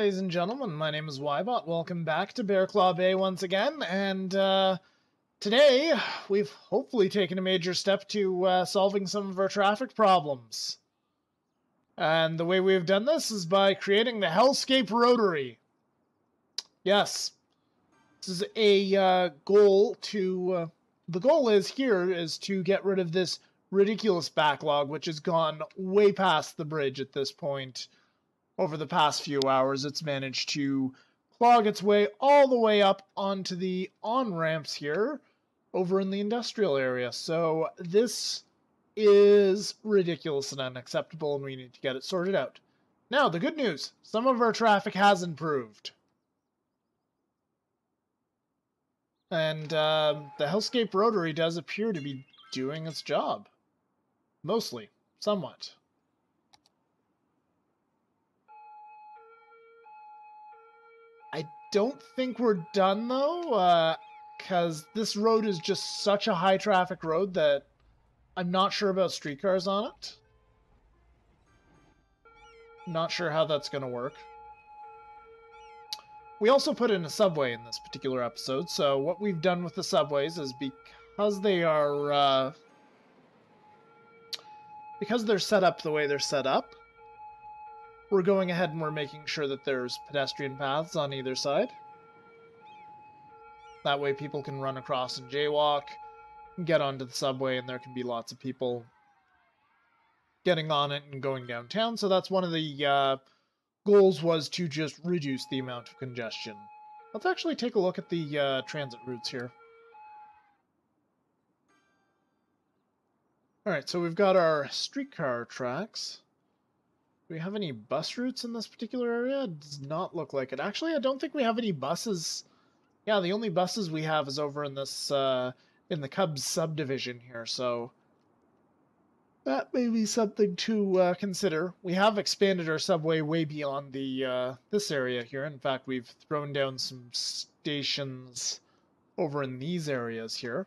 ladies and gentlemen, my name is Ybot. Welcome back to Bear Claw Bay once again, and today we've hopefully taken a major step to solving some of our traffic problems. And the way we've done this is by creating the Hellscape Rotary. Yes, this is a goal to... the goal is to get rid of this ridiculous backlog, which has gone way past the bridge at this point. Over the past few hours, it's managed to clog its way all the way up onto the on-ramps here over in the industrial area. So this is ridiculous and unacceptable, and we need to get it sorted out. Now, the good news, some of our traffic has improved. And the Hellscape Rotary does appear to be doing its job. Mostly. Somewhat. I don't think we're done, though, because this road is just such a high-traffic road that I'm not sure about streetcars on it. Not sure how that's going to work. We also put in a subway in this particular episode, so what we've done with the subways is because they are, because they're set up the way they're set up, we're going ahead and we're making sure that there's pedestrian paths on either side. That way people can run across and jaywalk, get onto the subway, and there can be lots of people getting on it and going downtown. So that's one of the goals, was to just reduce the amount of congestion. Let's actually take a look at the transit routes here. Alright, so we've got our streetcar tracks. Do we have any bus routes in this particular area? It does not look like it. Actually, I don't think we have any buses. Yeah, the only buses we have is over in this, in the Cubs subdivision here, so that may be something to consider. We have expanded our subway way beyond the this area here. In fact, we've thrown down some stations over in these areas here.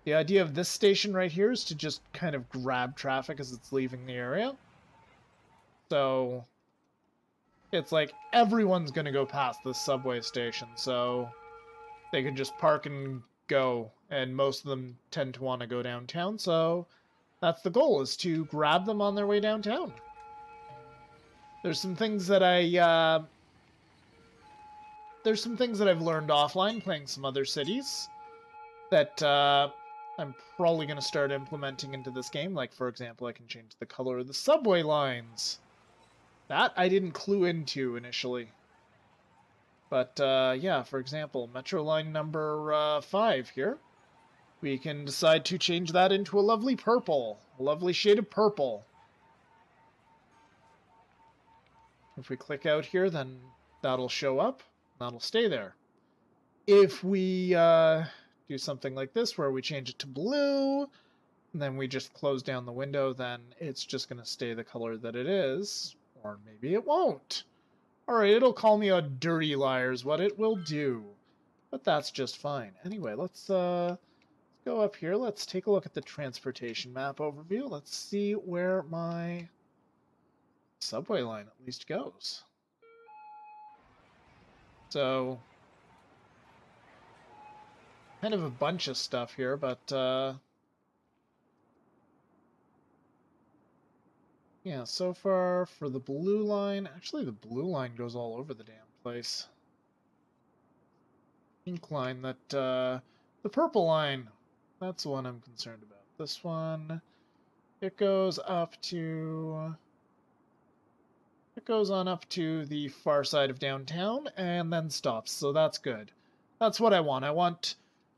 The idea of this station right here is to just kind of grab traffic as it's leaving the area. So it's like everyone's going to go past this subway station, so they can just park and go, and most of them tend to want to go downtown, so that's the goal, is to grab them on their way downtown. There's some things that I've learned offline playing some other cities that I'm probably going to start implementing into this game. Like, for example, I can change the color of the subway lines. That I didn't clue into initially. But, yeah, for example, Metro line number 5 here. We can decide to change that into a lovely purple. A lovely shade of purple. If we click out here, then that'll show up. That'll stay there. If we do something like this, where we change it to blue, and then we just close down the window, then it's just going to stay the color that it is. Or maybe it won't. Alright, it'll call me a dirty liar is what it will do. But that's just fine. Anyway, let's go up here. Let's take a look at the transportation map overview. Let's see where my subway line at least goes. So, kind of a bunch of stuff here, but yeah, so far for the blue line, actually the blue line goes all over the damn place. Pink line, that, the purple line, that's the one I'm concerned about. This one, it goes up to, it goes on up to the far side of downtown and then stops, so that's good. That's what I want. I want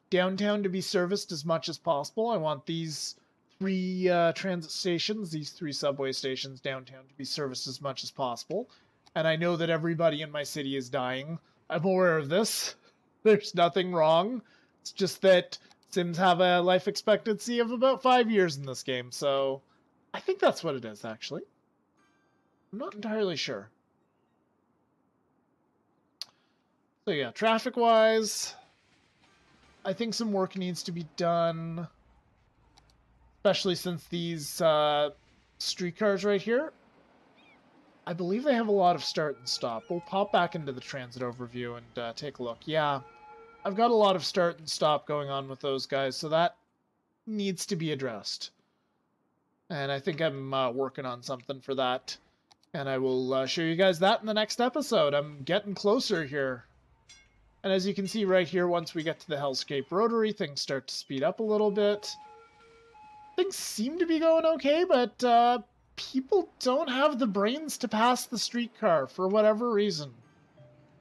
downtown to be serviced as much as possible. I want these 3 transit stations, these 3 subway stations downtown to be serviced as much as possible. And I know that everybody in my city is dying. I'm aware of this. There's nothing wrong. It's just that Sims have a life expectancy of about 5 years in this game, so I think that's what it is, actually. I'm not entirely sure. So yeah, traffic-wise, I think some work needs to be done, especially since these streetcars right here I believe they have a lot of start and stop. We'll pop back into the transit overview and take a look. Yeah, I've got a lot of start and stop going on with those guys, so that needs to be addressed. And I think I'm working on something for that. And I will show you guys that in the next episode. I'm getting closer here. And as you can see right here, once we get to the Hellscape Rotary, things start to speed up a little bit. Things seem to be going okay, but people don't have the brains to pass the streetcar for whatever reason.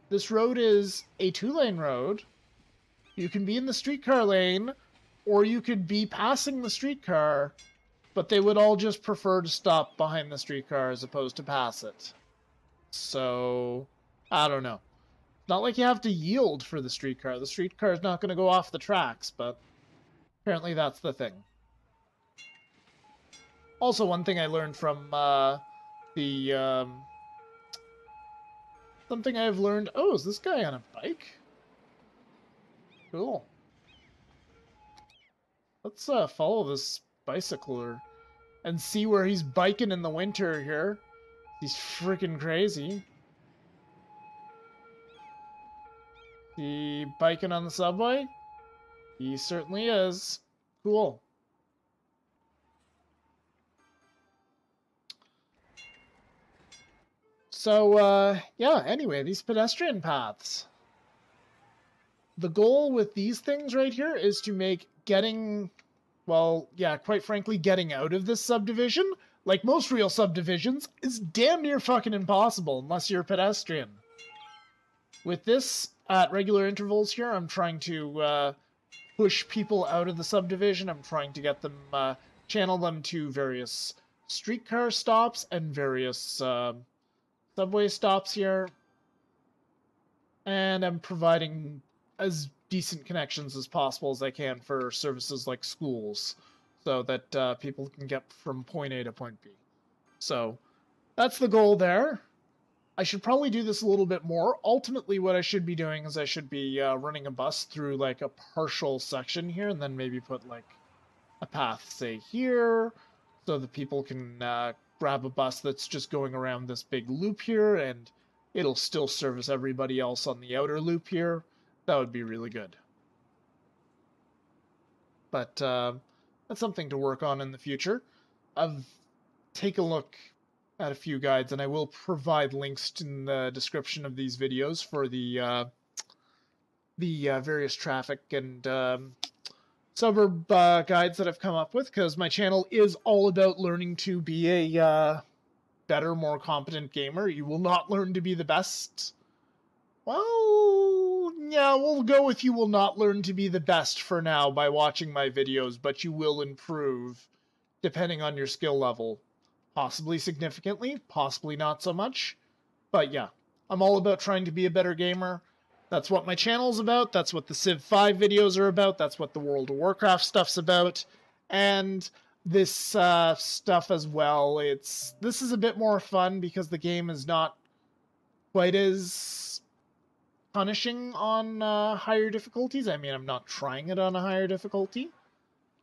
This road is a 2-lane road. You can be in the streetcar lane, or you could be passing the streetcar, but they would all just prefer to stop behind the streetcar as opposed to pass it. So, I don't know. It's not like you have to yield for the streetcar. The streetcar is not going to go off the tracks, but apparently that's the thing. Also, one thing I learned from something I've learned... Oh, is this guy on a bike? Cool. Let's follow this bicycler and see where he's biking in the winter here. He's freaking crazy. He biking on the subway? He certainly is. Cool. So, yeah, anyway, these pedestrian paths. The goal with these things right here is to make getting, well, yeah, quite frankly, getting out of this subdivision, like most real subdivisions, is damn near fucking impossible unless you're a pedestrian. With this, at regular intervals here, I'm trying to push people out of the subdivision. I'm trying to get them, channel them to various streetcar stops and various subway stops here. And I'm providing as decent connections as possible as I can for services like schools, so that people can get from point A to point B. So that's the goal there. I should probably do this a little bit more. Ultimately, what I should be doing is I should be running a bus through like a partial section here, and then maybe put like a path, say, here, so that people can grab a bus that's just going around this big loop here, and it'll still service everybody else on the outer loop here. That would be really good. But that's something to work on in the future. I've taken a look at a few guides, and I will provide links in the description of these videos for the various traffic and suburb guides that I've come up with, because my channel is all about learning to be a better, more competent gamer. You will not learn to be the best. Well, yeah, we'll go with you will not learn to be the best for now by watching my videos, but you will improve depending on your skill level. Possibly significantly, possibly not so much. But yeah, I'm all about trying to be a better gamer. That's what my channel's about. That's what the Civ 5 videos are about. That's what the World of Warcraft stuff's about. And this stuff as well. This is a bit more fun because the game is not quite as punishing on higher difficulties. I mean, I'm not trying it on a higher difficulty.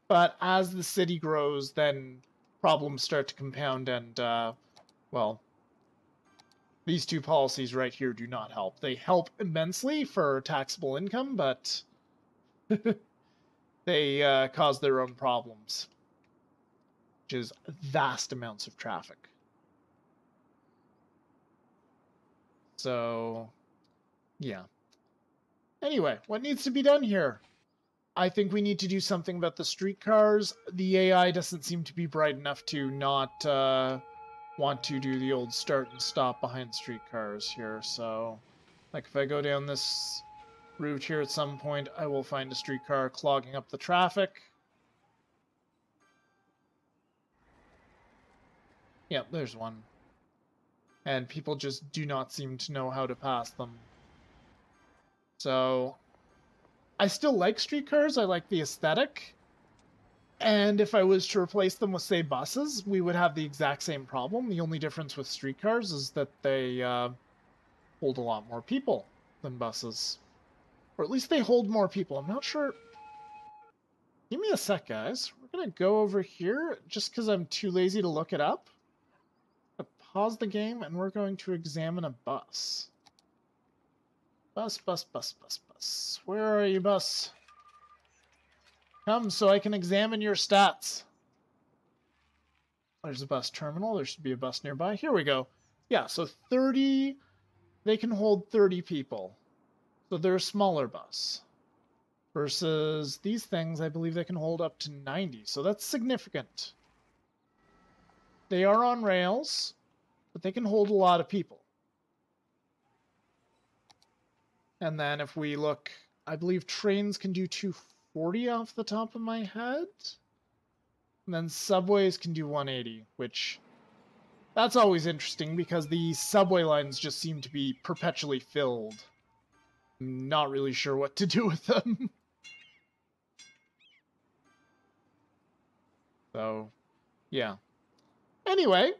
But as the city grows, then problems start to compound, and, well, these two policies right here do not help. They help immensely for taxable income, but they cause their own problems, which is vast amounts of traffic. So, yeah. Anyway, what needs to be done here? I think we need to do something about the streetcars. The AI doesn't seem to be bright enough to not want to do the old start and stop behind streetcars here. So, like, if I go down this route here at some point, I will find a streetcar clogging up the traffic. Yep, there's one. And people just do not seem to know how to pass them. So, I still like streetcars. I like the aesthetic. And if I was to replace them with, say, buses, we would have the exact same problem. The only difference with streetcars is that they hold a lot more people than buses. Or at least they hold more people. I'm not sure. Give me a sec, guys. We're going to go over here just because I'm too lazy to look it up. pause the game and we're going to examine a bus. Bus, bus, bus, bus, bus. Where are you, bus? Come so I can examine your stats. There's a bus terminal. There should be a bus nearby. Here we go. Yeah, so 30... They can hold 30 people. So they're a smaller bus. Versus these things, I believe they can hold up to 90. So that's significant. They are on rails, but they can hold a lot of people. And then if we look, I believe trains can do 240 off the top of my head. And then subways can do 180, which... That's always interesting because the subway lines just seem to be perpetually filled. I'm not really sure what to do with them. So, yeah. Anyway,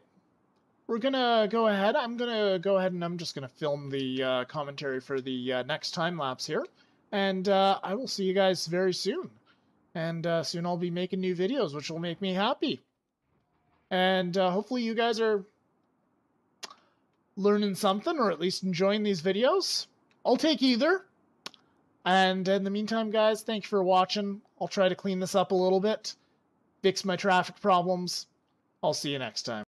we're gonna go ahead. I'm gonna go ahead and I'm just gonna film the commentary for the next time lapse here. And I will see you guys very soon. And soon I'll be making new videos, which will make me happy. And hopefully you guys are learning something, or at least enjoying these videos. I'll take either. And in the meantime, guys, thank you for watching. I'll try to clean this up a little bit, fix my traffic problems. I'll see you next time.